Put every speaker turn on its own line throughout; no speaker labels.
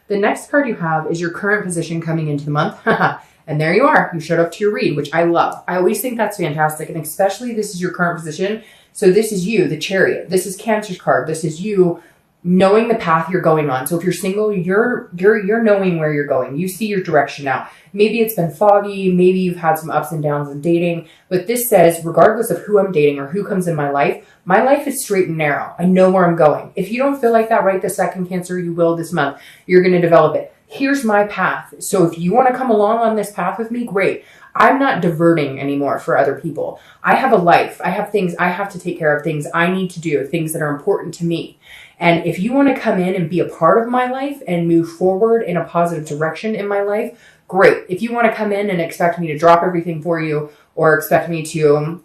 The next card you have is your current position coming into the month. And there you are. You showed up to your read, which I love. I always think that's fantastic. And especially this is your current position. So this is you, the Chariot. This is Cancer's card. This is you knowing the path you're going on. So if you're single, you're knowing where you're going. You see your direction now. Maybe it's been foggy. Maybe you've had some ups and downs in dating. But this says, regardless of who I'm dating or who comes in my life is straight and narrow. I know where I'm going. If you don't feel like that right this second, Cancer, you will this month. You're going to develop it. Here's my path. So if you want to come along on this path with me, great. I'm not diverting anymore for other people. I have a life. I have things I have to take care of, things I need to do, things that are important to me. And if you want to come in and be a part of my life and move forward in a positive direction in my life, great. If you want to come in and expect me to drop everything for you or expect me to,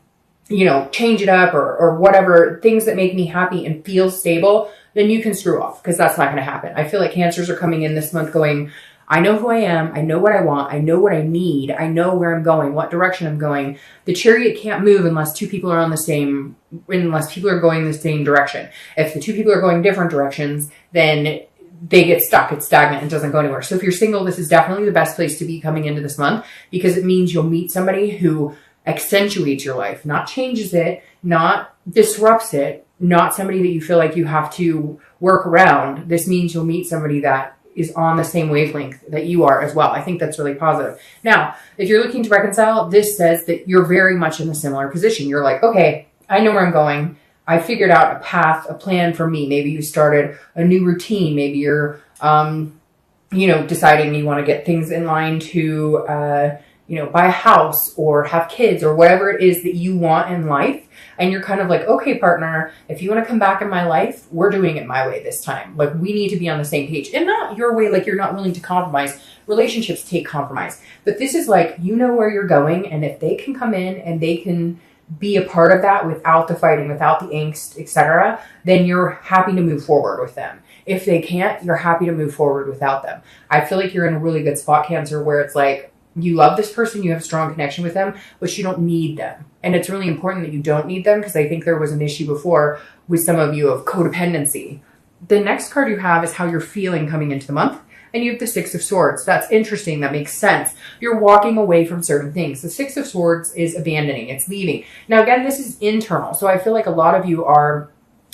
change it up or whatever, things that make me happy and feel stable, then you can screw off because that's not going to happen. I feel like Cancers are coming in this month going, I know who I am. I know what I want. I know what I need. I know where I'm going, what direction I'm going. The Chariot can't move unless people are going the same direction. If the two people are going different directions, then they get stuck. It's stagnant and doesn't go anywhere. So if you're single, this is definitely the best place to be coming into this month because it means you'll meet somebody who accentuates your life, not changes it, not disrupts it, not somebody that you feel like you have to work around. This means you'll meet somebody that is on the same wavelength that you are as well. I think that's really positive. Now, if you're looking to reconcile, this says that you're very much in a similar position. You're like, okay, I know where I'm going. I figured out a path, a plan for me. Maybe you started a new routine. Maybe you're, deciding you want to get things in line to, buy a house or have kids or whatever it is that you want in life. And you're kind of like, okay, partner, if you want to come back in my life, we're doing it my way this time. Like we need to be on the same page and not your way. Like you're not willing to compromise. Relationships take compromise, but this is like, you know where you're going. And if they can come in and they can be a part of that without the fighting, without the angst, etc., then you're happy to move forward with them. If they can't, you're happy to move forward without them. I feel like you're in a really good spot, Cancer, where it's like, you love this person, you have a strong connection with them, but you don't need them. And it's really important that you don't need them because I think there was an issue before with some of you of codependency. The next card you have is how you're feeling coming into the month. And you have the Six of Swords. That's interesting. That makes sense. You're walking away from certain things. The Six of Swords is abandoning. It's leaving. Now, again, this is internal. So I feel like a lot of you are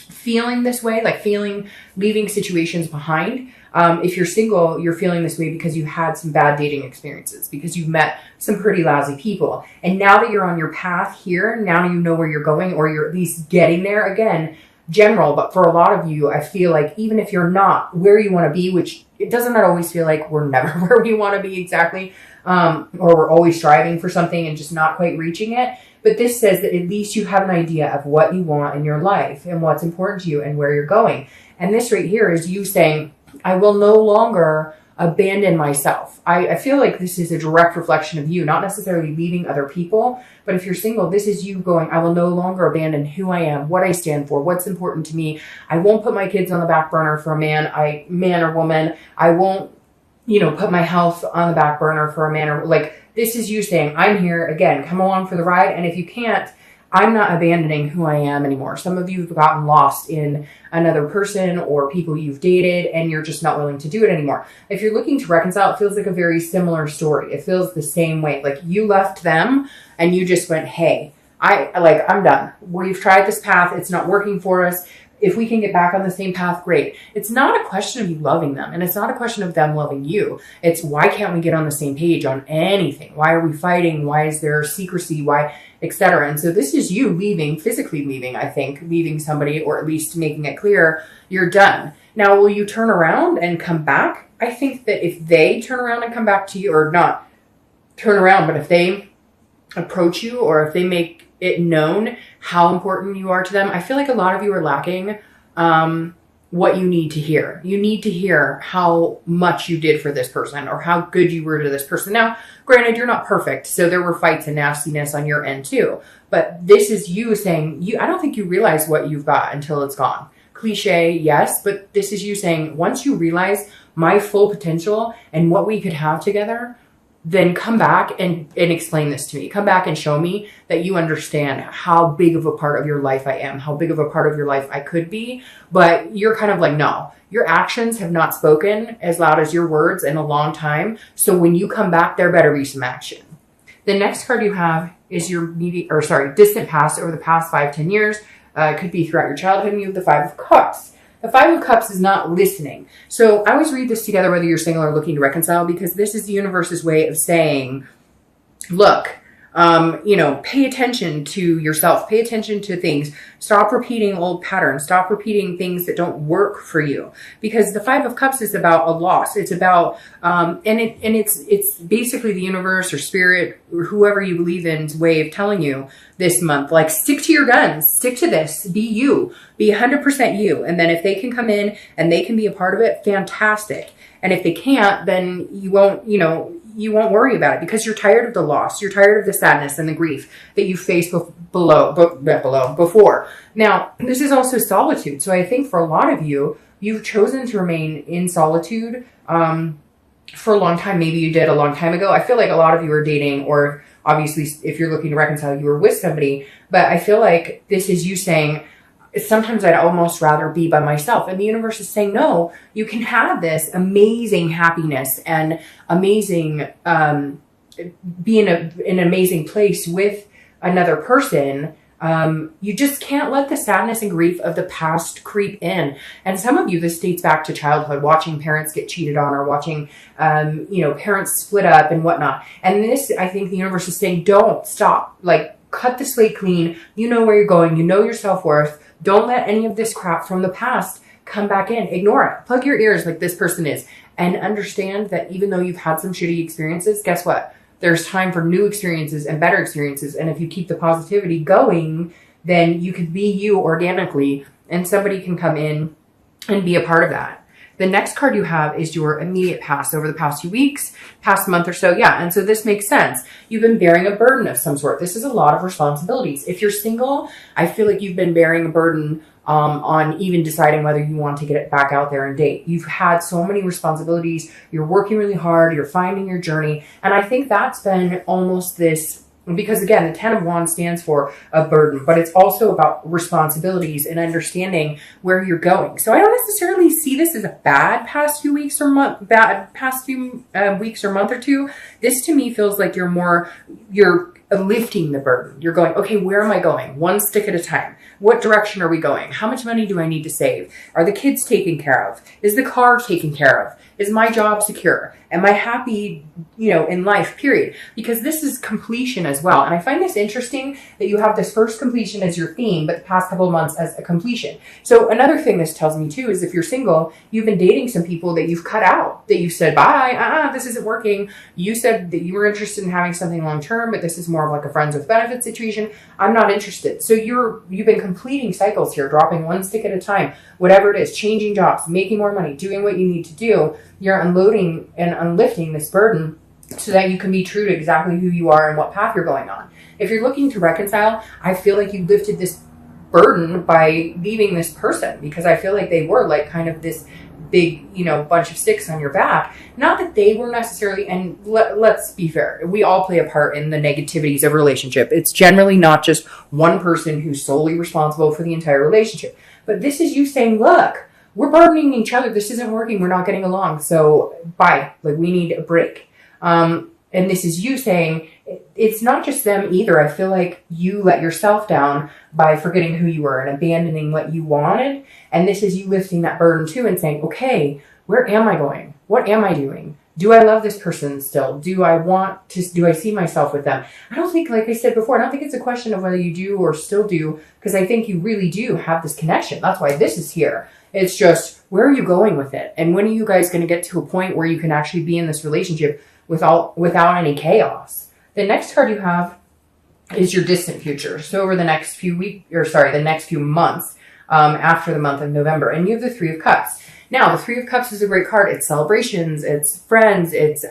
feeling this way, like leaving situations behind. If you're single, you're feeling this way because you had some bad dating experiences, because you've met some pretty lousy people. And now that you're on your path here, now you know where you're going, or you're at least getting there. Again, general, but for a lot of you, I feel like even if you're not where you want to be, which it doesn't always feel like we're never where we want to be exactly, or we're always striving for something and just not quite reaching it. But this says that at least you have an idea of what you want in your life and what's important to you and where you're going. And this right here is you saying, I will no longer abandon myself. I feel like this is a direct reflection of you, not necessarily leaving other people, but if you're single, this is you going, I will no longer abandon who I am, what I stand for, what's important to me. I won't put my kids on the back burner for a man or woman. I won't, put my health on the back burner for a man or this is you saying, I'm here again, come along for the ride. And if you can't, I'm not abandoning who I am anymore. Some of you have gotten lost in another person or people you've dated and you're just not willing to do it anymore. If you're looking to reconcile, it feels like a very similar story. It feels the same way. Like you left them and you just went, hey, I'm done. We've tried this path. It's not working for us. If we can get back on the same path, great. It's not a question of you loving them, and it's not a question of them loving you. It's why can't we get on the same page on anything? Why are we fighting? Why is there secrecy? Why, etc. And so this is you leaving, physically leaving, I think, leaving somebody, or at least making it clear you're done. Now, will you turn around and come back? I think that if they turn around and come back to you, or not turn around, but if they approach you or if they make it known how important you are to them, I feel like a lot of you are lacking what you need to hear. You need to hear how much you did for this person or how good you were to this person. Now, granted, you're not perfect, so there were fights and nastiness on your end too, but this is you saying, I don't think you realize what you've got until it's gone. Cliche, yes, but this is you saying, once you realize my full potential and what we could have together, then come back and explain this to me. Come back and show me that you understand how big of a part of your life I am, how big of a part of your life I could be. But you're kind of like, no, your actions have not spoken as loud as your words in a long time. So when you come back, there better be some action. The next card you have is your distant past over the past 5-10 years. It could be throughout your childhood, and you have the Five of Cups. The Five of Cups is not listening. So I always read this together, whether you're single or looking to reconcile, because this is the universe's way of saying, look, pay attention to yourself, pay attention to things, stop repeating old patterns, stop repeating things that don't work for you, because the Five of Cups is about a loss. It's about, it's basically the universe or spirit or whoever you believe in's way of telling you this month, like, stick to your guns, stick to this, be you, be 100% you. And then if they can come in and they can be a part of it, fantastic. And if they can't, then you won't worry about it, because you're tired of the loss. You're tired of the sadness and the grief that you faced before. Now, this is also solitude. So I think for a lot of you, you've chosen to remain in solitude for a long time. Maybe you did a long time ago. I feel like a lot of you are dating, or obviously if you're looking to reconcile, you were with somebody. But I feel like this is you saying, sometimes I'd almost rather be by myself. And the universe is saying, no, you can have this amazing happiness and amazing, be in an amazing place with another person. You just can't let the sadness and grief of the past creep in. And some of you, this dates back to childhood, watching parents get cheated on, or watching, parents split up and whatnot. And this, I think the universe is saying, don't stop, like, cut the slate clean. You know where you're going. You know your self-worth. Don't let any of this crap from the past come back in. Ignore it. Plug your ears like this person is, and understand that even though you've had some shitty experiences, guess what? There's time for new experiences and better experiences. And if you keep the positivity going, then you can be you organically, and somebody can come in and be a part of that. The next card you have is your immediate past over the past few weeks, past month or so. Yeah. And so this makes sense. You've been bearing a burden of some sort. This is a lot of responsibilities. If you're single, I feel like you've been bearing a burden on even deciding whether you want to get it back out there and date. You've had so many responsibilities. You're working really hard. You're finding your journey. And I think that's been almost this, because again, the 10 of Wands stands for a burden, but it's also about responsibilities and understanding where you're going. So I don't necessarily see this as a bad past few weeks or month or two. This to me feels like you're lifting the burden. You're going, okay, where am I going? One stick at a time. What direction are we going? How much money do I need to save? Are the kids taken care of? Is the car taken care of? Is my job secure? Am I happy, in life, period? Because this is completion as well. And I find this interesting that you have this first completion as your theme, but the past couple of months as a completion. So another thing this tells me too is if you're single, you've been dating some people that you've cut out, that you said, bye, this isn't working. You said that you were interested in having something long-term, but this is more of like a friends with benefits situation. I'm not interested. So you've been completing cycles here, dropping one stick at a time, whatever it is, changing jobs, making more money, doing what you need to do. You're unloading and unlifting this burden so that you can be true to exactly who you are and what path you're going on. If you're looking to reconcile, I feel like you lifted this burden by leaving this person, because I feel like they were like kind of this big, bunch of sticks on your back. Not that they were necessarily, and let's be fair, we all play a part in the negativities of a relationship. It's generally not just one person who's solely responsible for the entire relationship. But this is you saying, look, we're burdening each other. This isn't working. We're not getting along. So bye. Like, we need a break. And this is you saying, it's not just them either. I feel like you let yourself down by forgetting who you were and abandoning what you wanted. And this is you lifting that burden too and saying, okay, where am I going? What am I doing? Do I love this person still? Do I see myself with them? I don't think, like I said before, I don't think it's a question of whether you do or still do, because I think you really do have this connection. That's why this is here. It's just, where are you going with it? And when are you guys going to get to a point where you can actually be in this relationship without any chaos? The next card you have is your distant future. So over the next few months, after the month of November, and you have the Three of Cups. Now, the Three of Cups is a great card. It's celebrations, it's friends, it's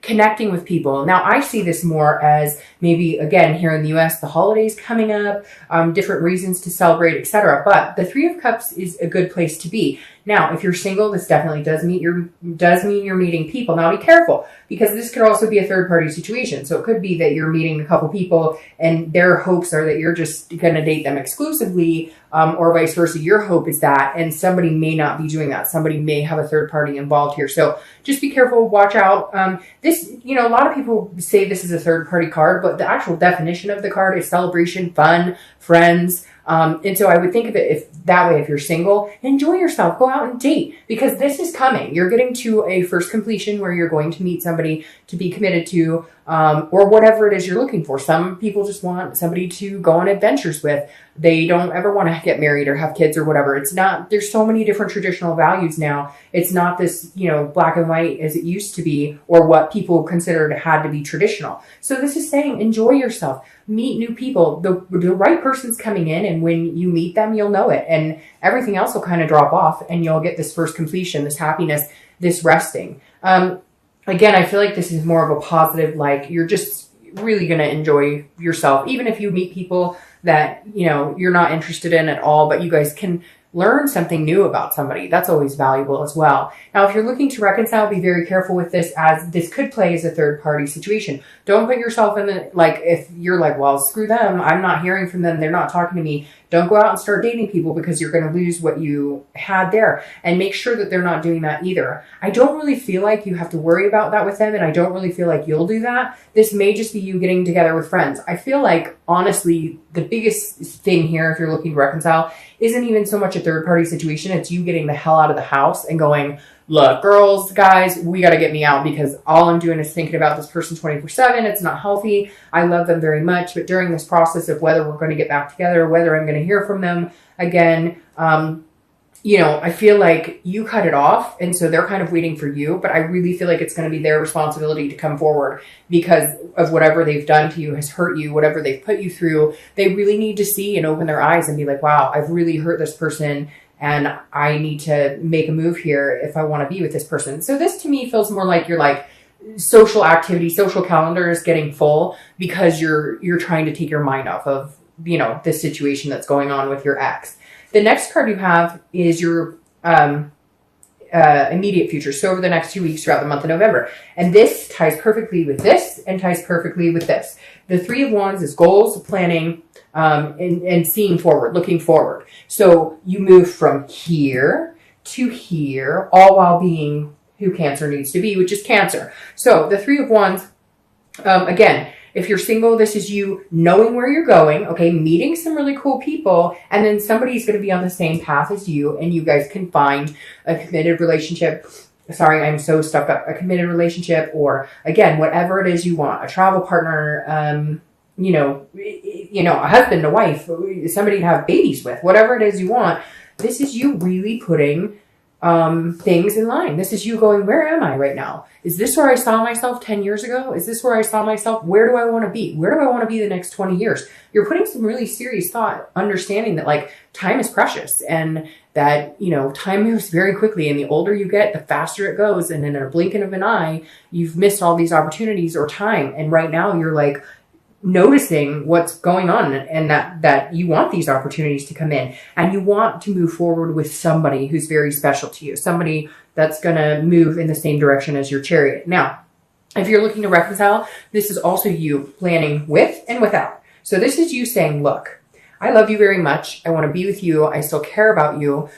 connecting with people. Now, I see this more as maybe, again, here in the US, the holidays coming up, different reasons to celebrate, etc. But the Three of Cups is a good place to be. Now, if you're single, this definitely does mean you're meeting people. Now, be careful, because this could also be a third-party situation. So it could be that you're meeting a couple people and their hopes are that you're just going to date them exclusively, or vice versa. Your hope is that, and somebody may not be doing that. Somebody may have a third party involved here. So just be careful, watch out. This, a lot of people say this is a third-party card, but the actual definition of the card is celebration, fun, friends. And so I would think of it if you're single, enjoy yourself, go out and date, because this is coming. You're getting to a first completion where you're going to meet somebody to be committed to, or whatever it is you're looking for. Some people just want somebody to go on adventures with. They don't ever want to get married or have kids or whatever. It's not, there's so many different traditional values now. It's not this, black and white as it used to be, or what people considered had to be traditional. So this is saying, enjoy yourself, meet new people. The right person's coming in, and when you meet them, you'll know it. And everything else will kind of drop off, and you'll get this first completion, this happiness, this resting. Again, I feel like this is more of a positive, like you're just really going to enjoy yourself, even if you meet people that, you're not interested in at all, but you guys can learn something new about somebody. That's always valuable as well. Now, if you're looking to reconcile, be very careful with this, as this could play as a third party situation. Don't put yourself in the, if you're like, well, screw them, I'm not hearing from them, they're not talking to me. Don't go out and start dating people, because you're going to lose what you had there. And make sure that they're not doing that either. I don't really feel like you have to worry about that with them, and I don't really feel like you'll do that. This may just be you getting together with friends. I feel like, honestly, the biggest thing here, if you're looking to reconcile, isn't even so much a third party situation. It's you getting the hell out of the house and going, look, girls, guys, we got to get me out, because all I'm doing is thinking about this person 24/7. It's not healthy. I love them very much, but during this process of whether we're going to get back together, whether I'm going to hear from them again, I feel like you cut it off, and so they're kind of waiting for you, but I really feel like it's going to be their responsibility to come forward, because of whatever they've done to you has hurt you, whatever they've put you through. They really need to see and open their eyes and be like, wow, I've really hurt this person, and I need to make a move here if I want to be with this person. So this to me feels more like you're like social activity, social calendar is getting full, because you're trying to take your mind off of, this situation that's going on with your ex. The next card you have is your immediate future. So over the next 2 weeks throughout the month of November. And this ties perfectly with this and ties perfectly with this. The Three of Wands is goals, planning, and seeing forward, looking forward. So you move from here to here, all while being who Cancer needs to be, which is Cancer. So the Three of Wands, again, if you're single, this is you knowing where you're going, okay, meeting some really cool people, and then somebody's going to be on the same path as you, and you guys can find a committed relationship. Sorry, I'm so stuck up. A committed relationship, or again, whatever it is you want, a travel partner, a husband, a wife, somebody to have babies with, whatever it is you want. This is you really putting things in line. This is you going, where am I right now? Is this where I saw myself 10 years ago? Is this where I saw myself? Where do I want to be? Where do I want to be the next 20 years? You're putting some really serious thought, understanding that time is precious, and that, time moves very quickly, and the older you get, the faster it goes. And in a blinking of an eye, you've missed all these opportunities or time. And right now you're noticing what's going on, and that you want these opportunities to come in, and you want to move forward with somebody who's very special to you, somebody that's going to move in the same direction as your Chariot. Now, if you're looking to reconcile, this is also you planning with and without. So this is you saying, look, I love you very much. I want to be with you. I still care about you.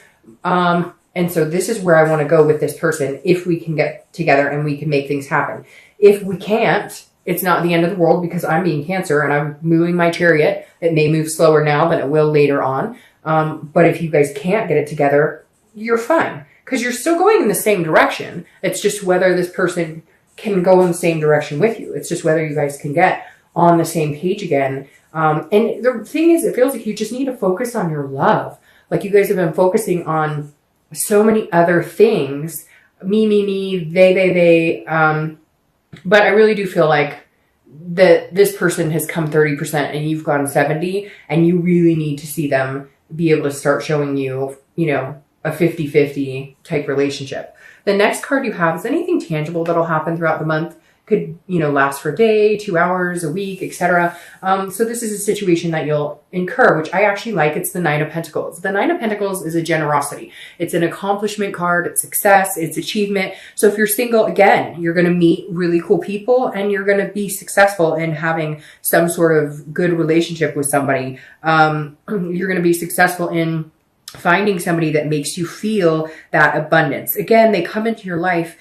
And so this is where I want to go with this person, if we can get together and we can make things happen. If we can't, it's not the end of the world, because I'm being Cancer and I'm moving my Chariot. It may move slower now than it will later on. But if you guys can't get it together, you're fine, because you're still going in the same direction. It's just whether this person can go in the same direction with you. It's just whether you guys can get on the same page again. And the thing is, it feels like you just need to focus on your love. Like you guys have been focusing on so many other things. Me, they. But I really do feel like that this person has come 30% and you've gone 70, and you really need to see them be able to start showing you, a 50-50 type relationship. The next card you have is anything tangible that'll happen throughout the month. could, last for a day, 2 hours, a week, etc. So this is a situation that you'll incur, which I actually like. It's the Nine of Pentacles. The Nine of Pentacles is a generosity. It's an accomplishment card. It's success. It's achievement. So if you're single, again, you're going to meet really cool people and you're going to be successful in having some sort of good relationship with somebody. You're going to be successful in finding somebody that makes you feel that abundance. Again, they come into your life,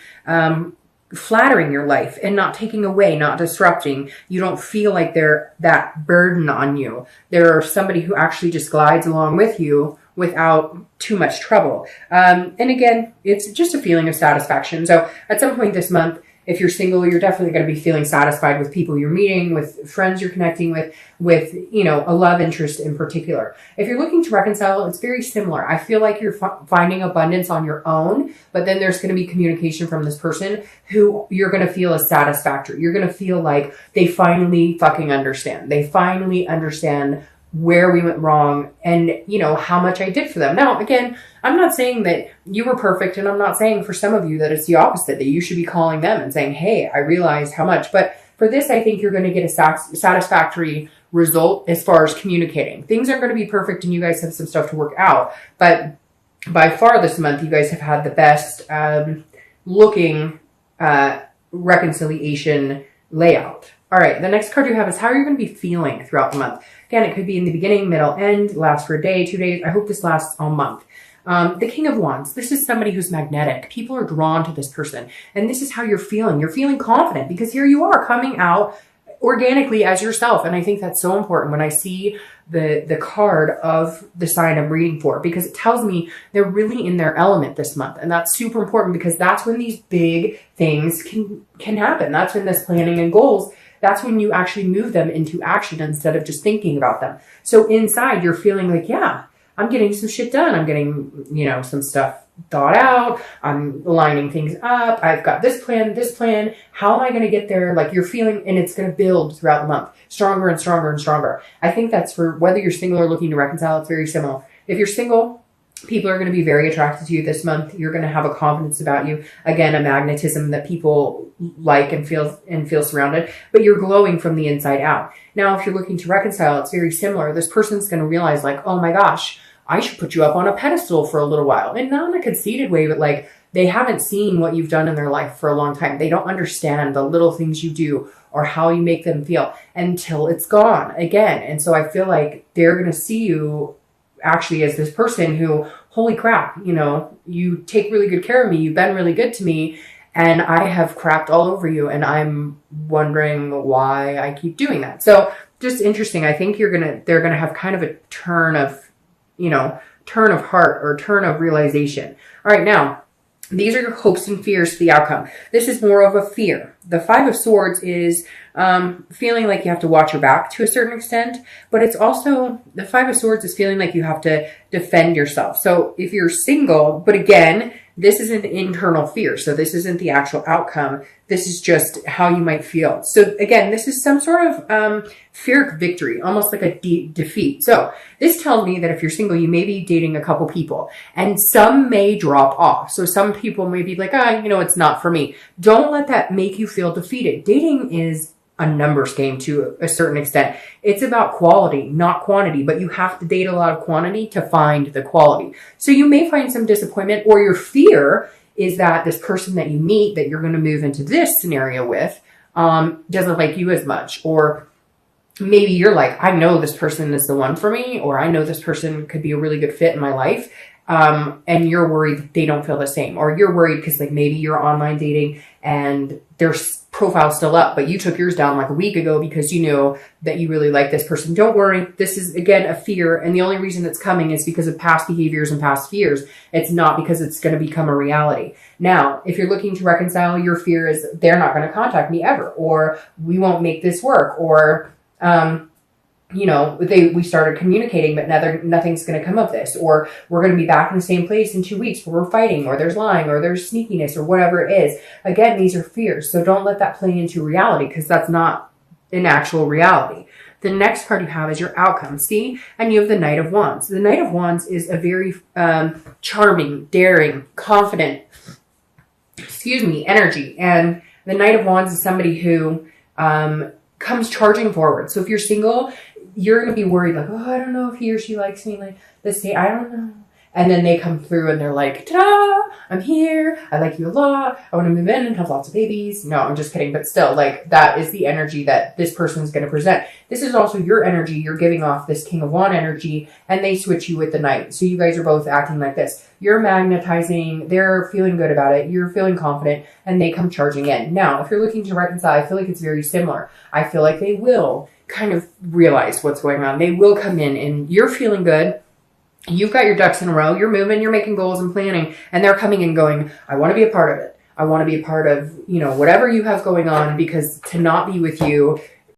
flattering your life and not taking away, not disrupting. You don't feel like they're that burden on you. They're somebody who actually just glides along with you without too much trouble. And again, it's just a feeling of satisfaction. So at some point this month, if you're single, you're definitely going to be feeling satisfied with people you're meeting, with friends you're connecting with, a love interest in particular. If you're looking to reconcile, it's very similar. I feel like you're finding abundance on your own, but then there's going to be communication from this person who you're going to feel is satisfactory. You're going to feel like they finally fucking understand. They finally understand where we went wrong and, how much I did for them. Now, again, I'm not saying that you were perfect, and I'm not saying for some of you that it's the opposite, that you should be calling them and saying, hey, I realized how much. But for this, I think you're going to get a satisfactory result as far as communicating. Things aren't going to be perfect and you guys have some stuff to work out. But by far this month, you guys have had the best looking reconciliation layout. All right, the next card you have is how are you going to be feeling throughout the month? Again, it could be in the beginning, middle, end, last for a day, 2 days. I hope this lasts all month. The King of Wands, this is somebody who's magnetic. People are drawn to this person. And this is how you're feeling. You're feeling confident because here you are coming out organically as yourself. And I think that's so important when I see the card of the sign I'm reading for, because it tells me they're really in their element this month. And that's super important because that's when these big things can happen. That's when this planning and goals, that's when you actually move them into action instead of just thinking about them. So inside you're feeling like, yeah, I'm getting some shit done. I'm getting, some stuff thought out. I'm lining things up. I've got this plan. How am I going to get there? Like you're feeling, and it's going to build throughout the month, stronger and stronger and stronger. I think that's for whether you're single or looking to reconcile. It's very similar. If you're single, people are going to be very attracted to you this month. You're going to have a confidence about you. Again, a magnetism that people like and feel surrounded, but you're glowing from the inside out. Now, if you're looking to reconcile, it's very similar. This person's going to realize like, oh my gosh, I should put you up on a pedestal for a little while. And not in a conceited way, but like they haven't seen what you've done in their life for a long time. They don't understand the little things you do or how you make them feel until it's gone again. And so I feel like they're going to see you actually as this person who, holy crap, you take really good care of me. You've been really good to me. And I have crapped all over you. And I'm wondering why I keep doing that. So just interesting. I think they're going to have kind of a turn of heart or turn of realization. All right. Now, these are your hopes and fears for the outcome. This is more of a fear. The Five of Swords is feeling like you have to watch your back to a certain extent, but it's also, the Five of Swords is feeling like you have to defend yourself. So if you're single, but again, this is an internal fear. So this isn't the actual outcome. This is just how you might feel. So again, this is some sort of fear of victory, almost like a defeat. So this tells me that if you're single, you may be dating a couple people and some may drop off. So some people may be like, it's not for me. Don't let that make you feel defeated. Dating is a numbers game to a certain extent. It's about quality, not quantity, but you have to date a lot of quantity to find the quality. So you may find some disappointment, or your fear is that this person that you meet that you're going to move into this scenario with doesn't like you as much. Or maybe you're like, I know this person is the one for me, or I know this person could be a really good fit in my life. And you're worried that they don't feel the same, or you're worried because like maybe you're online dating and their profile's still up, but you took yours down like a week ago because you knew that you really like this person. Don't worry. This is again a fear. And the only reason it's coming is because of past behaviors and past fears. It's not because it's going to become a reality. Now, if you're looking to reconcile, your fear is they're not going to contact me ever, or we won't make this work, or, we started communicating, but nothing's going to come of this, or we're going to be back in the same place in 2 weeks where we're fighting, or there's lying, or there's sneakiness, or whatever it is. Again, these are fears. So don't let that play into reality, because that's not an actual reality. The next card you have is your outcome. See? And you have the Knight of Wands. The Knight of Wands is a very charming, daring, confident, energy. And The Knight of Wands is somebody who comes charging forward. So if you're single, you're going to be worried like, oh, I don't know if he or she likes me like the same. I don't know. And then they come through and they're like, ta-da, I'm here. I like you a lot. I want to move in and have lots of babies. No, I'm just kidding. But still, like, that is the energy that this person is going to present. This is also your energy. You're giving off this King of Wands energy, and they switch you with the Knight. So you guys are both acting like this. You're magnetizing. They're feeling good about it. You're feeling confident, and they come charging in. Now, if you're looking to reconcile, I feel like it's very similar. I feel like they will kind of realize what's going on. They will come in, and you're feeling good. You've got your ducks in a row. You're moving. You're making goals and planning. And they're coming and going, I want to be a part of it. I want to be a part of, you know, whatever you have going on, because to not be with you